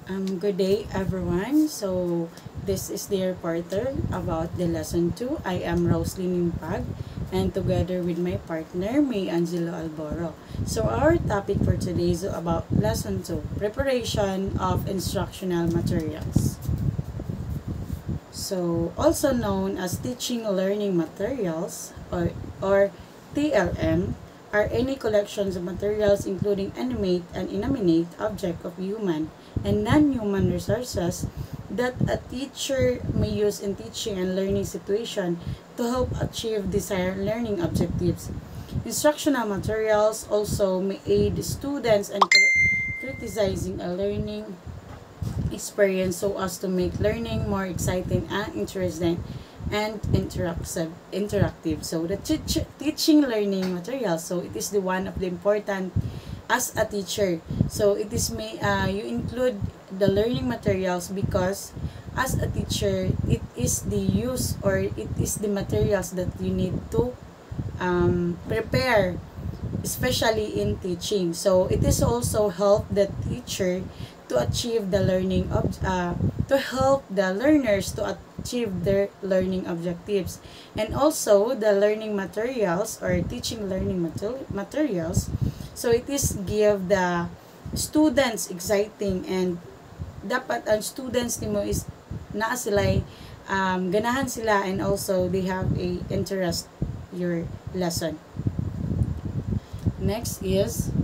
Good day, everyone. So, this is the reporter about the lesson 2. I am Roslyn Impag, and together with my partner, May Angelo Alboro. So, our topic for today is about lesson 2, preparation of instructional materials. So, also known as teaching learning materials or TLM, are any collections of materials including animate and inanimate object of human and non-human resources that a teacher may use in teaching and learning situation to help achieve desired learning objectives. Instructional materials also may aid students in criticizing a learning experience so as to make learning more exciting and interesting and interactive. So the teaching learning material, so it is the one of the important as a teacher. So it is you include the learning materials because as a teacher it is the use or it is the materials that you need to prepare, especially in teaching. So it is also help the teacher to achieve the learning to help the learners to achieve their learning objectives. And also the learning materials or teaching learning materials, so it is give the students exciting, and dapat ang students nimo is naa sila ganahan sila, and also they have a interest your lesson. Next is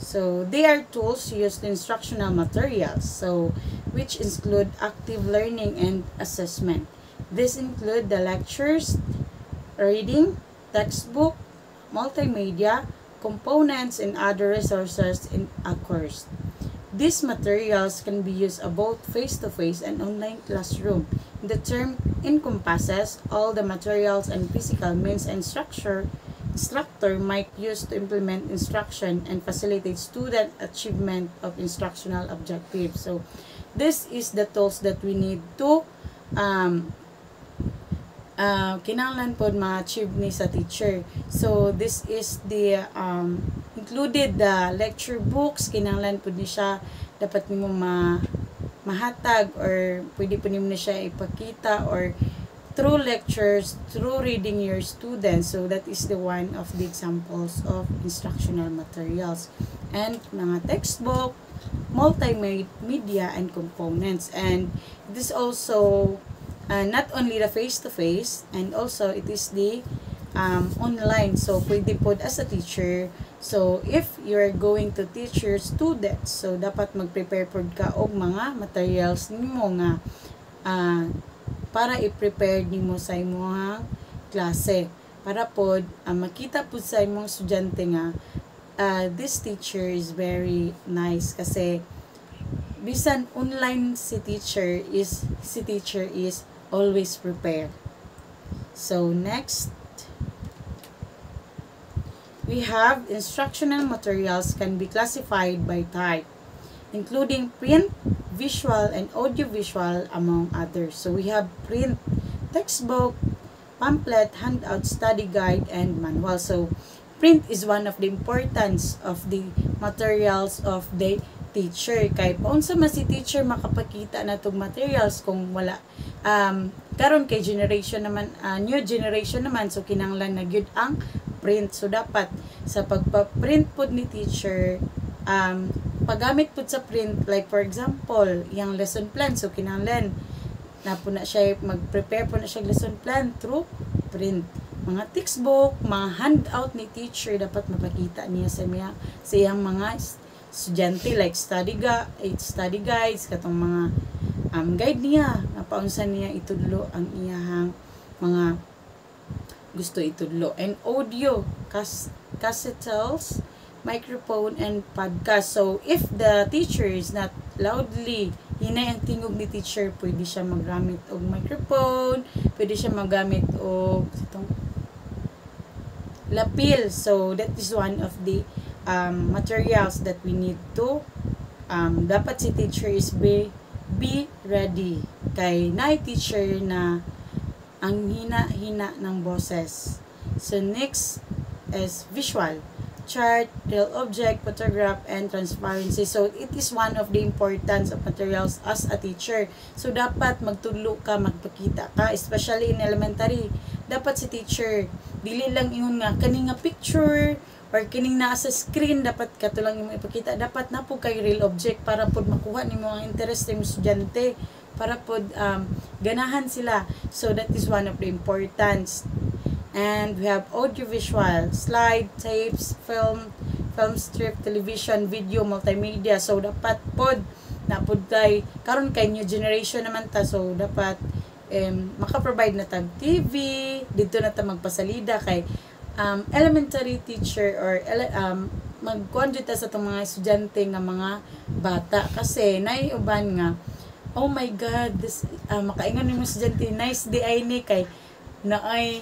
so they are tools used in instructional materials, so which include active learning and assessment. This include the lectures, reading, textbook, multimedia, components, and other resources in a course. These materials can be used both face-to-face and online classroom. The term encompasses all the materials and physical means and instructor might use to implement instruction and facilitate student achievement of instructional objectives. So this is the tools that we need to kinahanglan pod ma-achieve ni sa teacher. So this is the included the lecture books, kinahanglan pod ni siya, dapat nimo mahatag or pwede po nimo na siya ipakita or through lectures, through reading your students. So that is the one of the examples of instructional materials. And mga textbook, multimedia, and components. And it is also not only the face-to-face, and also it is the online. So pwede po as a teacher, so if you're going to teach your students, so dapat mag-prepare po ka og mga materials nimo nga para i-prepare nimo sa imong klase, para po makita po sa imong estudyante nga this teacher is very nice, kasi bisan online si teacher is always prepared. So next, we have instructional materials can be classified by type, including print, visual, and audiovisual, among others. So we have print, textbook, pamphlet, handout, study guide, and manual. So print is one of the importance of the materials of the teacher. Kay paunsa man si teacher makapakita na tong materials kung wala karon kay generation naman, new generation naman, so kinahanglan na gyud ang print. So dapat sa pagpa-print pod ni teacher, paggamit po sa print, like for example, yung lesson plan, so kinahanglan na po na siya mag-prepare po na siya lesson plan through print. Mga textbook, mga handout ni teacher, dapat mapakita niya sa iyang mga estudyante, like study guides, katong mga guide niya, napaunsan niya itudlo ang iyahang mga gusto itudlo. And audio, cassettes, microphone, and podcast. So if the teacher is not loudly, hinay ang tingog ni teacher, pwede siya magamit og microphone, pwede siya magamit og lapel. So that is one of the materials that we need to dapat si teacher is be ready, kay na teacher na ang hina-hina ng boses. So next, is visual. Chart, real object, photograph, and transparency. So, it is one of the importance of materials as a teacher. So, dapat magtudlo ka, magpakita ka, especially in elementary. Dapat si teacher, dili lang yun nga, kaning nga picture, or kining naa sa screen, dapat ka to lang yung ipakita. Dapat na po kay real object para po makuha ni mga interest ng estudyante, para po ganahan sila. So, that is one of the importance. And we have audiovisual, slide, tapes, film strip, television, video, multimedia. So, dapat pod na pod kay karon kay new generation naman ta. So, dapat maka-provide na tag TV, dito na ta magpasalida kay elementary teacher or magkuan ta sa itong mga estudyante nga mga bata. Kasi naiuban nga, oh my God, this, makaingon ni mga estudyante, nice day ay ni kay naay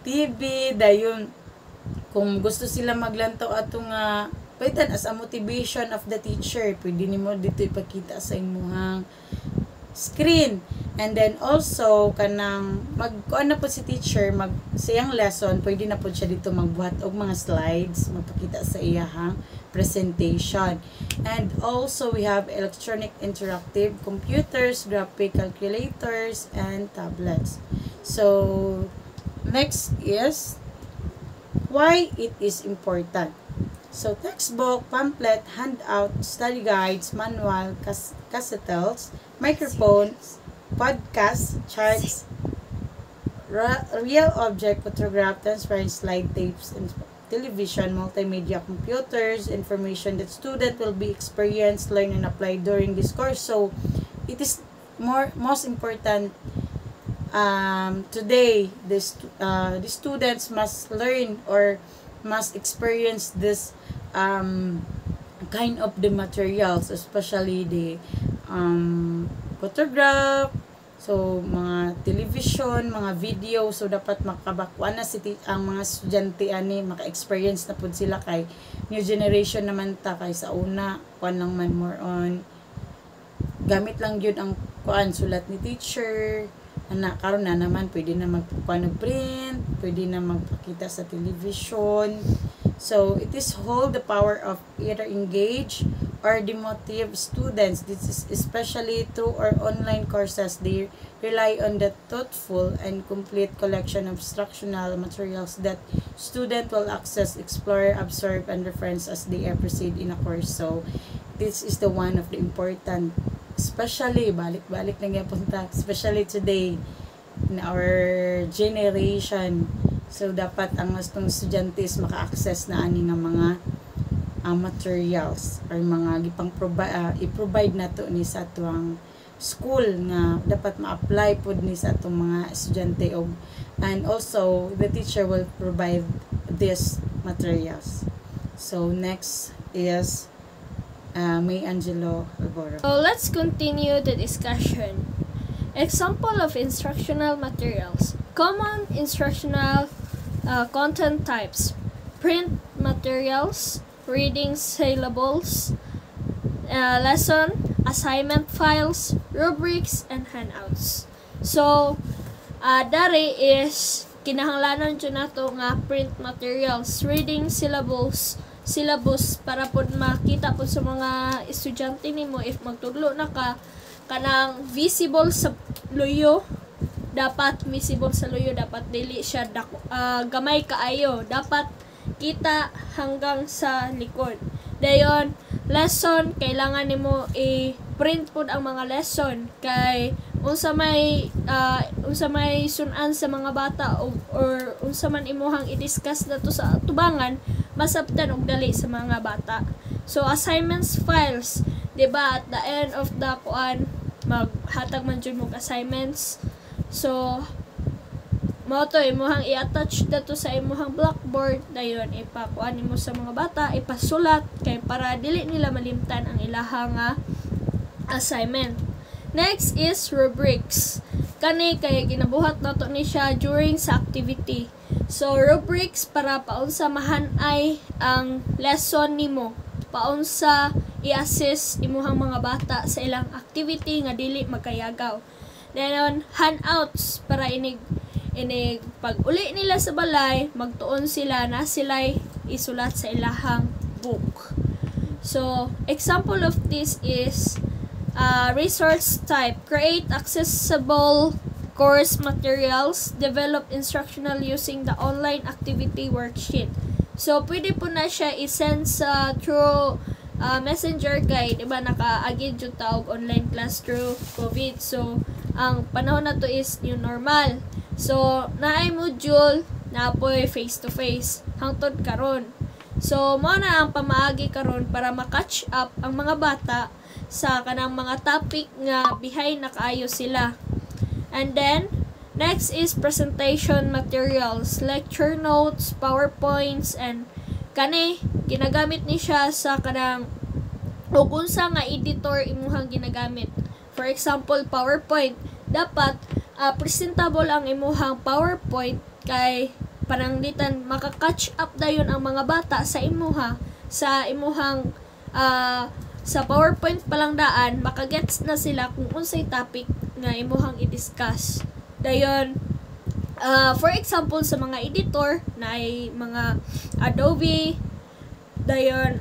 TV dayon kung gusto sila maglantaw ato nga pwede as a motivation of the teacher, pwede nimo dito ipakita sa imuhang screen. And then also kanang magkuan na po si teacher mag siyang lesson, pwede na po siya dito magbuhat og mga slides magpakita sa iyahang presentation. And also we have electronic interactive computers, graphic calculators, and tablets. So, next is why it is important. So, textbook, pamphlet, handout, study guides, manual, cassettes, microphones, podcast, charts, real object, photograph, transparent slide tapes, and television, multimedia, computers, information that student will be experienced, learn, and apply during this course. So, it is most important today. The students must learn or must experience this kind of the materials, especially the photograph, so mga television, mga video. So dapat makabakuan na ang mga estudyante ani, maka-experience na pud sila kay new generation naman ta, kay sa una kuan lang man more on gamit lang yun ang kuan sulat ni teacher. Karon na naman pwede na magpa-print, pwede na magpakita sa television. So it is hold the power of either engage or demotive students. This is especially through our online courses. They rely on the thoughtful and complete collection of instructional materials that student will access, explore, absorb, and reference as they proceed in a course. So this is the one of the important, especially balik-balik na punta, especially today in our generation. So dapat ang gustong estudyante is maka-access na ani nga mga materials or mga gipang i-provide nato ni sa atuang school nga dapat ma-apply pod ni sa atong mga estudyante. And also the teacher will provide these materials. So next is May Angelo Alboro. So let's continue the discussion. Example of instructional materials. Common instructional content types: print materials, reading syllables, lesson, assignment files, rubrics, and handouts. So, dari is kinahanglanon dyan nato nga print materials, reading syllables, para po makita po sa mga estudyante nimo if magtudlo na ka kanang visible sa luyo, dapat visible sa luyo, dapat dili siya gamay kaayo, dapat kita hanggang sa likod. Dayon lesson, kailangan nimo i-print pod ang mga lesson kay unsa may sunan sa mga bata or unsa man imuhang i-discuss nato sa tubangan, masabtan og dali sa mga bata. So assignments files, diba, at the end of the maghatag man jud mo assignments. So mao to imuhang i-attach dato sa imuhang blackboard, dayon ipakuan nimo sa mga bata, ipasulat kay para dili nila malimtan ang ilahang assignment. Next is rubrics. Kani kay ginabuhat nato ni siya during sa activity. So rubrics para paunsa mahanay ang lesson nimo, paunsa i-assist imuhang mga bata sa ilang activity nga dili magkayagaw. Then handouts para Ini pag uli nila sa balay, magtuon sila na sila'y isulat sa ilahang book. So, example of this is resource type. Create accessible course materials. Develop instructional using the online activity worksheet. So, pwede po na siya i-send sa through messenger guide. Diba, naka-agid yung tawag online class through COVID. So, ang panahon na to is new normal. So, naay module na po'y face-to-face hangtod karon. So, mo na ang pamaagi karon para ma-catch up ang mga bata sa kanang mga topic nga behind na kaayo sila. And then, next is presentation materials, lecture notes, PowerPoints, and kani ginagamit ni siya sa kanang ug unsa nga editor imuhang ginagamit. For example, PowerPoint, dapat presentable ang imuhang PowerPoint kay pananglitan maka-catch up dayon ang mga bata sa imuha sa imuhang sa PowerPoint palang daan makagets na sila kung unsay topic nga imuhang i-discuss dayon. For example, sa mga editor na ay mga Adobe dayon.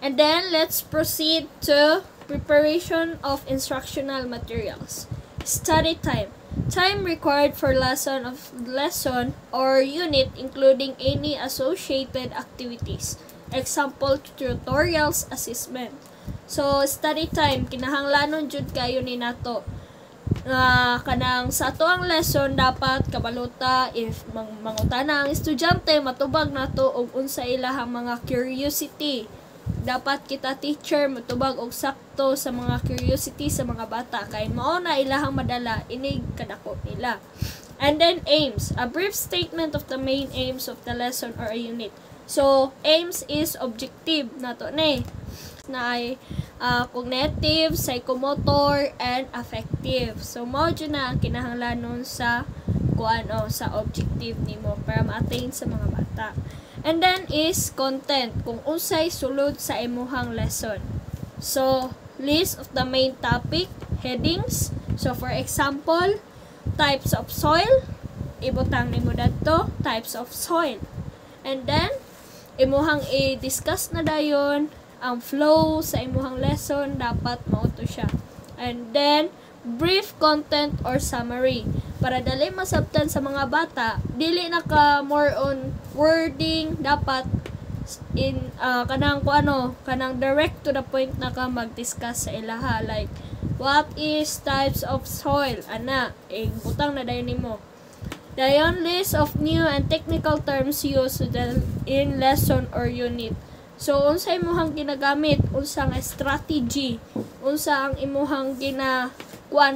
And then let's proceed to preparation of instructional materials. Study time. Time required for lesson or unit including any associated activities. Example, tutorials, assessment. So, study time, kinahanglanon jud kayo ni nato. Kanang sa ato ang lesson, dapat kabaluta if mangutana ang estudyante, matubag nato og unsa ilahang mga curiosity. Dapat kita teacher matubag og sakto sa mga curiosity sa mga bata kay mao na ilahang madala inig kadako nila. And then aims, a brief statement of the main aims of the lesson or a unit. So aims is objective nato ni na ay cognitive, psychomotor, and affective. So mao jud na ang kinahanglanon sa sa objective nimo para ma-attain sa mga bata. And then is content, kung unsay sulod sa imuhang lesson. So, list of the main topic, headings. So, for example, types of soil. Ibutang nimo dadto, types of soil. And then, imuhang i-discuss na dayon ang flow sa imuhang lesson, dapat mauto siya. And then, brief content or summary. Para dali masabtan sa mga bata, dili na ka more on wording, dapat in kanang direct to the point na ka mag-discuss sa ilaha, like what is types of soil, ana butang na dayon nimo. Dayon, list of new and technical terms used in lesson or unit. So unsa imuhang ginagamit, unsa nga strategy, unsa ang imuhang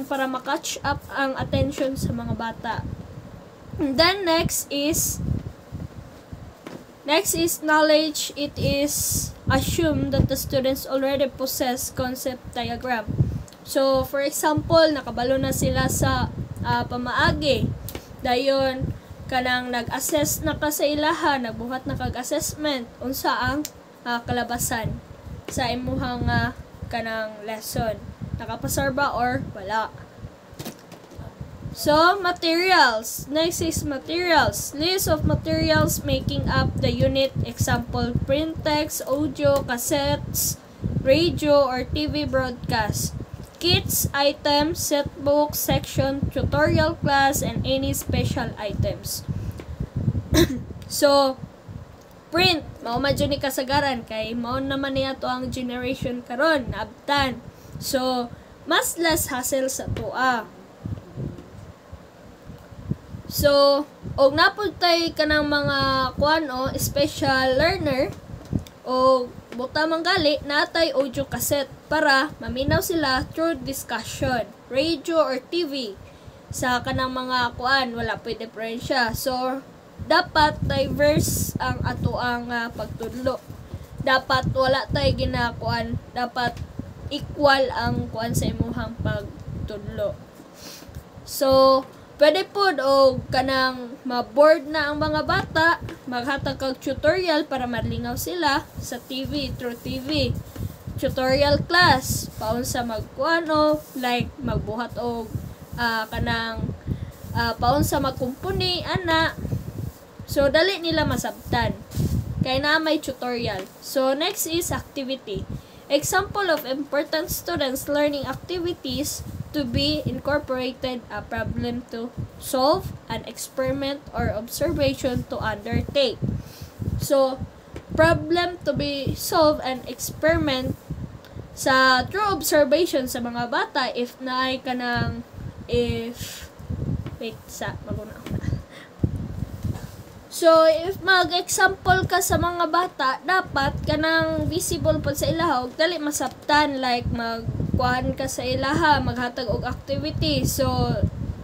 para ma-catch up ang attention sa mga bata. And then next is knowledge. It is assumed that the students already possess concept diagram. So for example, nakabalo na sila sa pamaagi. Dayon kanang nag-assess na ka sa ilaha, nagbuhat na kag assessment unsa ang kalabasan sa imuhang kanang lesson. Nakapasar ba or wala? So, materials. Next is materials. List of materials making up the unit. Example, print text, audio, cassettes, radio or TV broadcast. Kits, items, set book, section, tutorial class, and any special items. So, print. Mao man jud ni kasagaran kay mao naman niya to ang generation karon, abtan. So, mas less hassle sa tua. So, og napud tay kanang mga special learner o buta manggali natay audio cassette para maminaw sila through discussion, radio or TV. Sa kanang mga wala pay diferensya. So, dapat diverse ang ato ang pagtudlo. Dapat wala tay dapat equal ang sa imuhang pagtudlo. So, pwede po o kanang ma-board na ang mga bata, maghatag kag tutorial para malingaw sila sa TV, through TV. tutorial class, paunsa magkuano, like magbuhat og kanang paunsa magkumpuni ana. So dali nila masabtan kay na may tutorial. So next is activity. Example of important students learning activities to be incorporated: a problem to solve, an experiment or observation to undertake. So problem to be solved and experiment sa true observation sa mga bata if naay kanang maguna. So if mag-example ka sa mga bata, dapat kanang visible pod sa ilaha ug dali masabtan, like magkuhan ka sa ilaha, maghatag og activity. So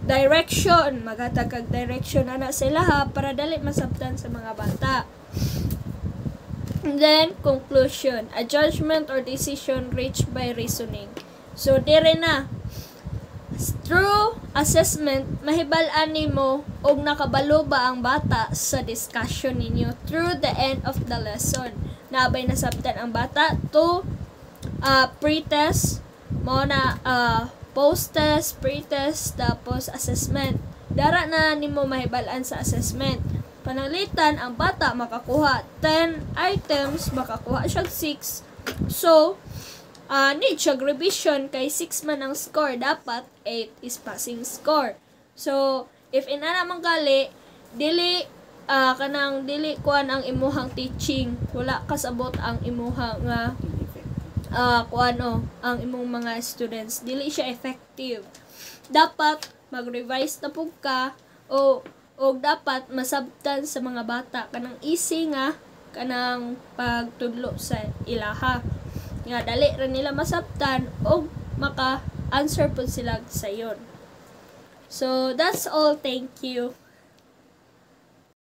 direction, maghatag kag direction ana sa ilaha para dali masabtan sa mga bata. And then conclusion, a judgment or decision reached by reasoning. So dire na through assessment, mahibal-an nimo og nakabalo ba ang bata sa discussion ninyo through the end of the lesson. Nabay nasabtan ang bata to pre-test, mo na post-test, pre-test, tapos assessment. Dara na nimo mahibal-an sa assessment. Pananglitan, ang bata makakuha 10 items, makakuha siya 6. So, need siya revision kay 6 man ang score, dapat 8 is passing score. So if inana man gali dili kanang dili kuan ang imuhang teaching, wala kasabot ang imuhang ang imong mga students, dili siya effective. Dapat mag-revise na pug ka o dapat masabtan sa mga bata kanang easy nga kanang pagtudlo sa ilaha nga dali ra nila masabtan o maka-answer po sila sayon. So that's all. Thank you.